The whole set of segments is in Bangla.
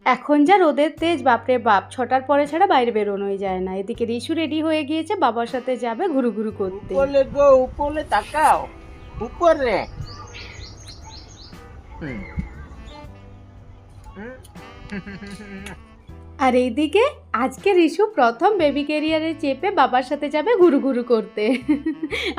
এখন যা রোদের তেজ, বাপরে বাপ, 6টার পরে ছাড়া বাইরে বেরোনোই যায় না। এদিকে রিশু রেডি হয়ে গিয়েছে, বাবার সাথে যাবে ঘুরু ঘুরু করতে। উপরে গো, উপরে তাকাও, উপরে। আর এইদিকে আজকে রিশু প্রথম বেবি ক্যারিয়ারে চেপে বাবার সাথে যাবে ঘুরু ঘুরু করতে।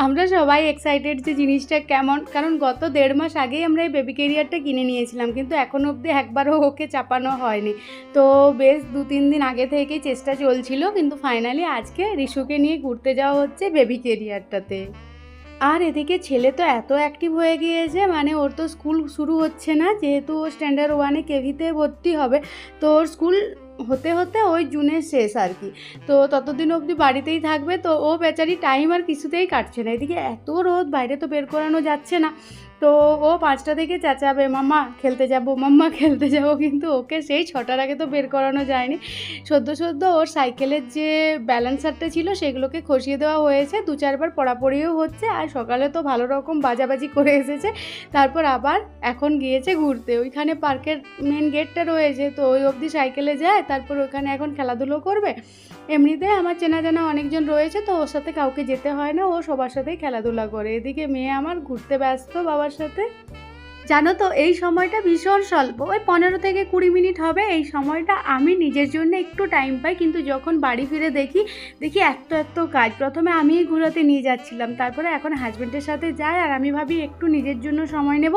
আমরা সবাই এক্সাইটেড যে জিনিসটা কেমন, কারণ গত 1.5 মাস আগেই আমরা এই বেবি ক্যারিয়ারটা কিনে নিয়েছিলাম, কিন্তু এখনও অবধি একবারও ওকে চাপানো হয়নি। তো বেশ 2-3 দিন আগে থেকেই চেষ্টা চলছিল, কিন্তু ফাইনালি আজকে রিশুকে নিয়ে ঘুরতে যাওয়া হচ্ছে বেবি ক্যারিয়ারটাতে। আর এদিকে ছেলে তো এত অ্যাক্টিভ হয়ে গিয়েছে, মানে ওর তো স্কুল শুরু হচ্ছে না, যেহেতু ও স্ট্যান্ডার্ড 1-এ কেভিতে ভর্তি হবে, তো ওর স্কুল হতে হতে ওই জুনের শেষ আর কি। তো ততদিন অবধি বাড়িতেই থাকবে, তো ও বেচারি টাইম আর কিছুতেই কাটছে না। এদিকে এত রোদ, বাইরে তো বের করানো যাচ্ছে না, তো ও 5টা থেকে চেঁচাবে মাম্মা খেলতে যাব, মাম্মা খেলতে যাব, কিন্তু ওকে সেই 6টার আগে তো বের করানো যায়নি। সদ্য ওর সাইকেলের যে ব্যালেন্সারটা ছিল সেগুলোকে খসিয়ে দেওয়া হয়েছে, 2-4 বার পড়াপড়িও হচ্ছে, আর সকালে তো ভালো রকম বাজাবাজি করে এসেছে। তারপর আবার এখন গিয়েছে ঘুরতে, ওইখানে পার্কের মেন গেটটা রয়েছে, তো ওই অবধি সাইকেলে যায়, তারপর ওখানে এখন খেলাধুলো করবে। এমনিতে আমার চেনা জানা অনেকজন রয়েছে, তো ওর সাথে কাউকে যেতে হয় না, ও সবার সাথেই খেলাধুলা করে। এদিকে মেয়ে আমার ঘুরতে ব্যস্ত বাবার সাথে। জানো তো এই সময়টা ভীষণ স্বল্প, ওই 15 থেকে 20 মিনিট হবে। এই সময়টা আমি নিজের জন্য একটু টাইম পাই, কিন্তু যখন বাড়ি ফিরে দেখি এত কাজ। প্রথমে আমিই ঘোরাতে নিয়ে যাচ্ছিলাম, তারপরে এখন হাজব্যান্ডের সাথে যাই, আর আমি ভাবি একটু নিজের জন্য সময় নেব।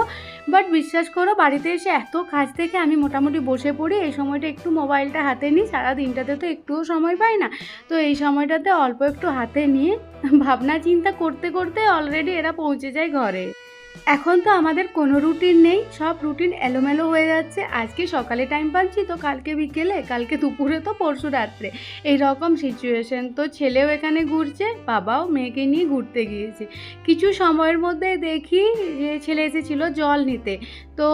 বাট বিশ্বাস করো, বাড়িতে এসে এত কাজ থেকে আমি মোটামুটি বসে পড়ি, এই সময়টা একটু মোবাইলটা হাতে নিই। সারা দিনটাতে তো একটুও সময় পাই না, তো এই সময়টাতে অল্প একটু হাতে নিয়ে ভাবনা চিন্তা করতে করতে অলরেডি এরা পৌঁছে যায় ঘরে। এখন তো আমাদের কোনো রুটিন নেই, সব রুটিন এলোমেলো হয়ে যাচ্ছে। আজকে সকালে টাইম পাচ্ছি তো কালকে বিকেলে, কালকে দুপুরে তো পরশু রাত্রে, এই রকম সিচুয়েশন। তো ছেলেও এখানে ঘুরছে, বাবাও মেয়েকে নিয়ে ঘুরতে গিয়েছে। কিছু সময়ের মধ্যে দেখি যে ছেলে এসেছিল জল নিতে, তো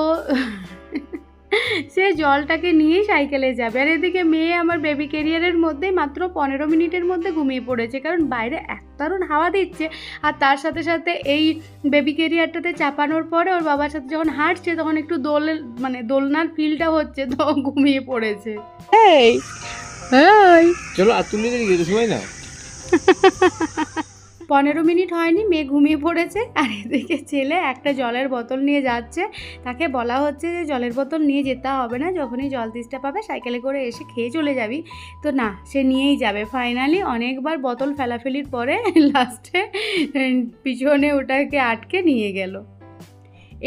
সে জলটাকে নিয়েই সাইকেলে যাবে। আর এদিকে মেয়ে আমার বেবি ক্যারিয়ারের মধ্যে মাত্র 15 মিনিটের মধ্যে ঘুমিয়ে পড়েছে, কারণ বাইরে এত দারুণ হাওয়া দিচ্ছে। আর তার সাথে সাথে এই বেবি ক্যারিয়ারটাতে চাপানোর পরে ওর বাবার সাথে যখন হাঁটছে, তখন একটু দোলনার ফিলটা হচ্ছে, তো ঘুমিয়ে পড়েছে। এই চলো আর তুমি গিয়ে সময় না 15 মিনিট হয়নি, মেয়ে ঘুমিয়ে পড়েছে। আর এদিকে ছেলে একটা জলের বোতল নিয়ে যাচ্ছে, তাকে বলা হচ্ছে যে জলের বোতল নিয়ে যেতে হবে না, যখনই জল তেষ্টা পাবে সাইকেলে করে এসে খেয়ে চলে যাবি। তো না, সে নিয়েই যাবে। ফাইনালি অনেকবার বোতল ফেলাফেলির পরে লাস্টে পিছনে ওটাকে আটকে নিয়ে গেল।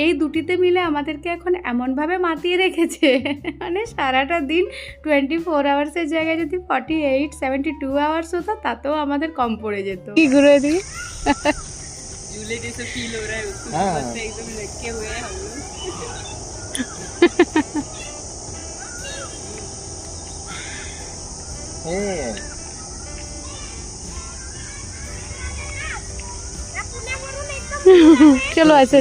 এই দুটিতে মিলে আমাদেরকে এখন এমনভাবে মাতিয়ে রেখেছে, মানে সারাটা দিন 24 আওয়ার্সের জায়গায় যদি 48-72 আওয়ার্স হতো, তাতেও আমাদের কম পড়ে যেত। কি ঘুরে দিই झूले जैसे फील हो रहा है उसको, बस से एकदम लटके हुए हैं हम लोग। चलो ऐसे